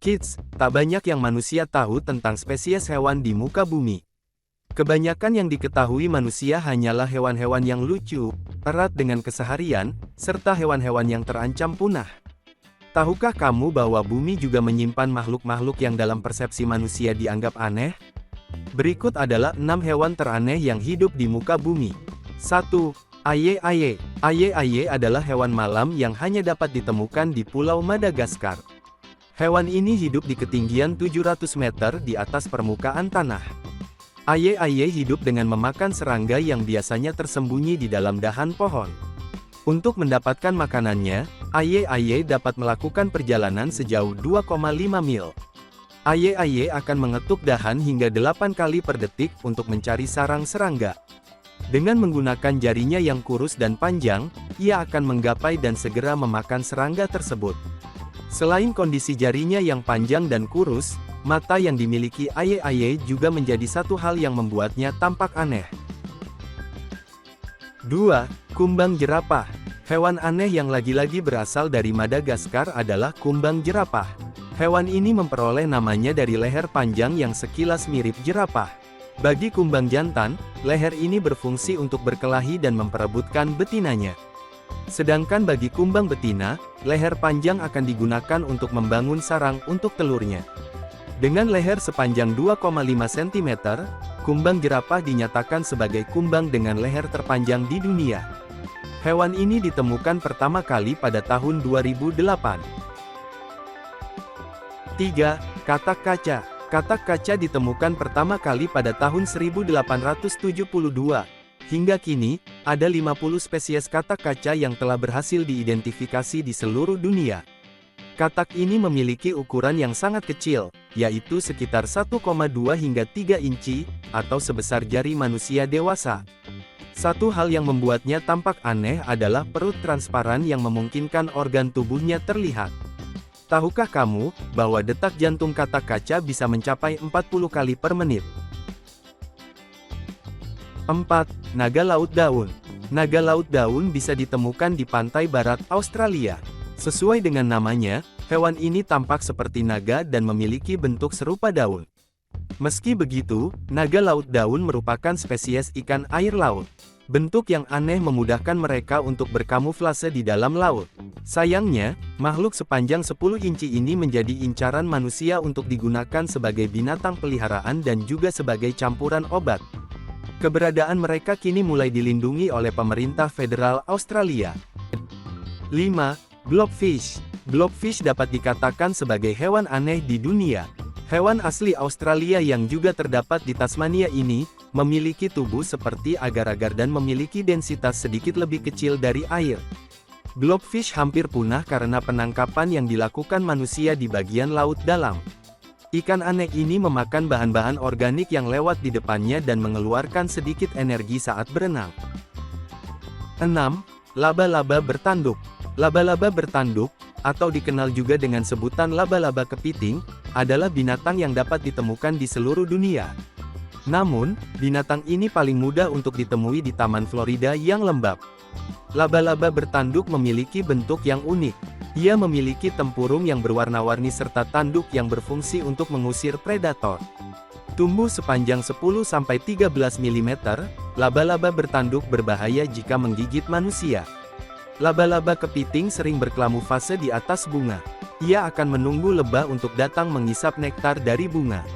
Kids, tak banyak yang manusia tahu tentang spesies hewan di muka bumi. Kebanyakan yang diketahui manusia hanyalah hewan-hewan yang lucu, erat dengan keseharian, serta hewan-hewan yang terancam punah. Tahukah kamu bahwa bumi juga menyimpan makhluk-makhluk yang dalam persepsi manusia dianggap aneh? Berikut adalah 6 hewan teraneh yang hidup di muka bumi. 1. Aye-aye. Aye-aye adalah hewan malam yang hanya dapat ditemukan di Pulau Madagaskar. Hewan ini hidup di ketinggian 700 meter di atas permukaan tanah. Aye-aye hidup dengan memakan serangga yang biasanya tersembunyi di dalam dahan pohon. Untuk mendapatkan makanannya, aye-aye dapat melakukan perjalanan sejauh 2,5 mil. Aye-aye akan mengetuk dahan hingga 8 kali per detik untuk mencari sarang serangga. Dengan menggunakan jarinya yang kurus dan panjang, ia akan menggapai dan segera memakan serangga tersebut. Selain kondisi jarinya yang panjang dan kurus, mata yang dimiliki aye-aye juga menjadi satu hal yang membuatnya tampak aneh. 2. Kumbang jerapah. Hewan aneh yang lagi-lagi berasal dari Madagaskar adalah kumbang jerapah. Hewan ini memperoleh namanya dari leher panjang yang sekilas mirip jerapah. Bagi kumbang jantan, leher ini berfungsi untuk berkelahi dan memperebutkan betinanya. Sedangkan bagi kumbang betina, leher panjang akan digunakan untuk membangun sarang untuk telurnya. Dengan leher sepanjang 2,5 cm, kumbang jerapah dinyatakan sebagai kumbang dengan leher terpanjang di dunia. Hewan ini ditemukan pertama kali pada tahun 2008. 3. Katak kaca. Katak kaca ditemukan pertama kali pada tahun 1872. Hingga kini, ada 50 spesies katak kaca yang telah berhasil diidentifikasi di seluruh dunia. Katak ini memiliki ukuran yang sangat kecil, yaitu sekitar 1,2 hingga 3 inci, atau sebesar jari manusia dewasa. Satu hal yang membuatnya tampak aneh adalah perut transparan yang memungkinkan organ tubuhnya terlihat. Tahukah kamu, bahwa detak jantung katak kaca bisa mencapai 40 kali per menit? 4. Naga laut daun. Naga laut daun bisa ditemukan di pantai barat Australia. Sesuai dengan namanya, hewan ini tampak seperti naga dan memiliki bentuk serupa daun. Meski begitu, naga laut daun merupakan spesies ikan air laut. Bentuk yang aneh memudahkan mereka untuk berkamuflase di dalam laut. Sayangnya, makhluk sepanjang 10 inci ini menjadi incaran manusia untuk digunakan sebagai binatang peliharaan dan juga sebagai campuran obat. Keberadaan mereka kini mulai dilindungi oleh pemerintah federal Australia. 5. Blobfish. Blobfish dapat dikatakan sebagai hewan aneh di dunia. Hewan asli Australia yang juga terdapat di Tasmania ini, memiliki tubuh seperti agar-agar dan memiliki densitas sedikit lebih kecil dari air. Blobfish hampir punah karena penangkapan yang dilakukan manusia di bagian laut dalam. Ikan aneh ini memakan bahan-bahan organik yang lewat di depannya dan mengeluarkan sedikit energi saat berenang. 6. Laba-laba bertanduk. Laba-laba bertanduk, atau dikenal juga dengan sebutan laba-laba kepiting, adalah binatang yang dapat ditemukan di seluruh dunia. Namun, binatang ini paling mudah untuk ditemui di Taman Florida yang lembab. Laba-laba bertanduk memiliki bentuk yang unik. Ia memiliki tempurung yang berwarna-warni serta tanduk yang berfungsi untuk mengusir predator. Tumbuh sepanjang 10-13 mm, laba-laba bertanduk berbahaya jika menggigit manusia. Laba-laba kepiting sering berkamuflase di atas bunga. Ia akan menunggu lebah untuk datang mengisap nektar dari bunga.